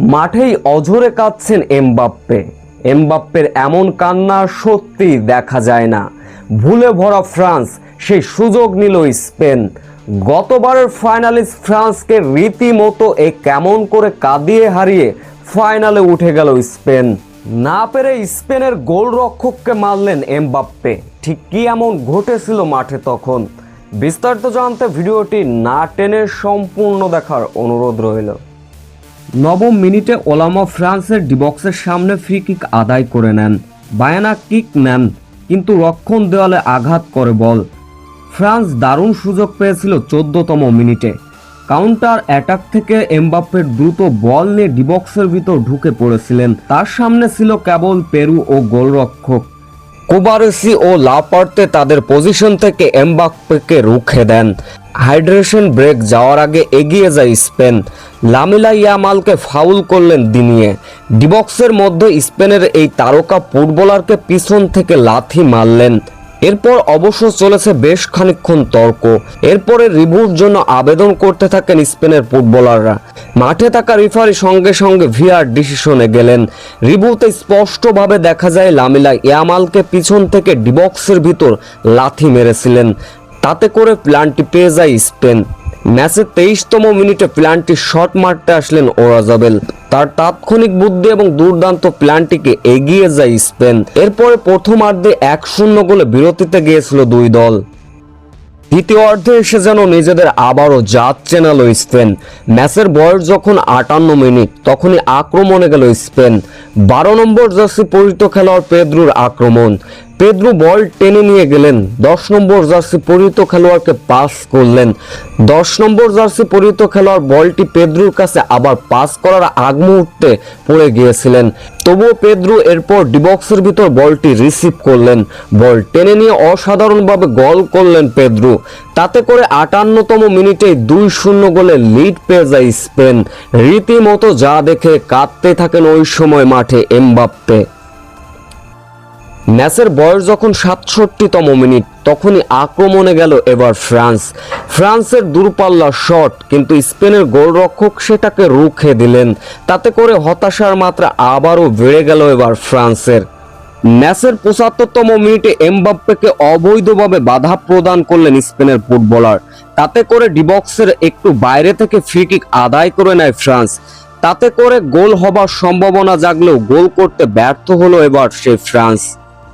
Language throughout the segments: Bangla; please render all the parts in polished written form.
মাঠেই অঝরে কাঁদছেন এমবাপ্পে। এমবাপ্পের এমন কান্না সত্যি দেখা যায় না। ভুলে ভরা ফ্রান্স, সেই সুযোগ নিল স্পেন। গতবারের ফাইনালিস্ট ফ্রান্সকে রীতিমতো কেমন করে কাঁদিয়ে হারিয়ে ফাইনালে উঠে গেল স্পেন। না পেরে স্পেনের গোলরক্ষককে মারলেন এমবাপ্পে। ঠিক কি এমন ঘটেছিল মাঠে তখন? বিস্তারিত জানতে ভিডিওটি না টেনে সম্পূর্ণ দেখার অনুরোধ রইল। নবম মিনিটে ওলামা ফ্রান্সের ডিবক্সের সামনে ফ্রি কিক আদায় করে নেন। বায়ানা কিক নেন, কিন্তু রক্ষণ দেওয়ালে আঘাত করে বল। ফ্রান্স দারুণ সুযোগ পেয়েছিল 14তম মিনিটে। কাউন্টার অ্যাটাক থেকে এমবাপ্পের দ্রুত বল নিয়ে ডিবক্সের ভিতর ঢুকে পড়েছিলেন। তার সামনে ছিল কেবল পেরু ও গোলরক্ষক কুবারেসি ও লাপার্তে। তাদের পজিশন থেকে এমবাপ্পেকে রুখে দেন। হাইড্রেশন ব্রেক যাওয়ার আগে এগিয়ে যায় স্পেন। লামিলা ইয়ামালকে ফাউল করলেন দিনিয়ে। ডিবক্সের মধ্যে স্পেনের এই তারকা ফুটবলারকে পিছন থেকে লাথি মারলেন। এরপর অবশ্য চলেছে বেশ খানিকক্ষণ তর্ক। এরপরে রিভিউর জন্য আবেদন করতে থাকেন স্পেনের ফুটবলাররা। মাঠে থাকা রেফারি সঙ্গে সঙ্গে ভিআর ডিসিশনে গেলেন। রিভিউতে স্পষ্টভাবে দেখা যায় লামিলা ইয়ামালকে পিছন থেকে ডিবক্সের ভিতর লাথি মেরেছিলেন। তাতে করে প্ল্যানটি পেয়ে যায় স্পেন। ম্যাচের 23তম মিনিটে প্ল্যানটি শট মারতে আসলেন ওরাজাবেল। তার তাৎক্ষণিক বুদ্ধি এবং দুর্দান্ত প্ল্যানটিকে এগিয়ে যায় স্পেন। এরপরে প্রথমার্ধে 1-0 গোলে বিরতিতে গিয়েছিল দুই দল। দ্বিতীয় অর্ধে এসে যেন নিজেদের আবারও জাত চেনালো স্পেন। ম্যাচের বয়স যখন 58 মিনিট, তখনই আক্রমণে গেল স্পেন। 12 নম্বর জার্সি পরিহিত খেলোয়াড় পেদ্রুর আক্রমণ। পেদ্রু বল টেনে নিয়ে গেলেন। 10 নম্বর জার্সি পরিহিত খেলোয়াড়কে পাস করলেন। 10 নম্বর জার্সি পরিহিত খেলোয়াড় বলটি পেদ্রুর কাছে আবার পাস করার আগ মুহূর্তে পড়ে গিয়েছিলেন। তবুও পেদ্রু এরপর ডিবক্সের ভিতর বলটি রিসিভ করলেন। বল টেনে নিয়ে অসাধারণভাবে গোল করলেন পেদ্রু। তাতে করে 58তম মিনিটেই 2-0 গোলে লিড পেয়ে যায় স্পেন। রীতিমতো যা দেখে কাঁদতে থাকেন ওই সময় মাঠে এমবাপ্পে। ম্যাচের বয়স যখন 67তম মিনিট, তখনই আক্রমণে গেল এবার ফ্রান্স। ফ্রান্সের দূরপাল্লার শট, কিন্তু স্পেনের গোলরক্ষক সেটাকে রুখে দিলেন। তাতে করে হতাশার মাত্রা আবারও বেড়ে গেল এবার ফ্রান্সের। ম্যাচের 75তম মিনিটে এমবাপ্পেকে অবৈধভাবে বাধা প্রদান করলেন স্পেনের ফুটবলার। তাতে করে ডিবক্সের একটু বাইরে থেকে ফ্রি কিক আদায় করে নেয় ফ্রান্স। তাতে করে গোল হবার সম্ভাবনা জাগলেও গোল করতে ব্যর্থ হলো এবার সেই ফ্রান্স।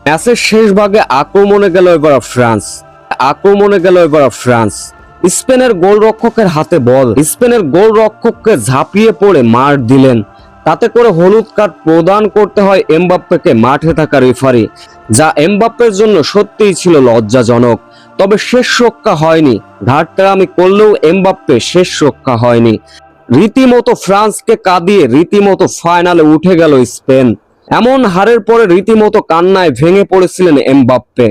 ম্যাচের শেষ ভাগে আক্রমণে গেল এবার ফ্রান্স। স্পেনের গোলরক্ষকের হাতে বল। স্পেনের গোলরক্ষককে ঝাঁপিয়ে পড়ে মার দিলেন। তাতে করে হলুদ কার্ড প্রদান করতে হয় এমবাপ্পেকে মাঠে থাকা রেফারি, যা এমবাপ্পের জন্য সত্যিই ছিল লজ্জাজনক। তবে শেষ রক্ষা হয়নি। ঘাটতেরামি করলেও এমবাপ্পে শেষ রক্ষা হয়নি। রীতিমতো ফ্রান্সকে কাঁদিয়ে রীতিমতো ফাইনালে উঠে গেল স্পেন। এমন হারের পরে রীতিমতো কান্নায় ভেঙে পড়েছিলেন এমবাপ্পে।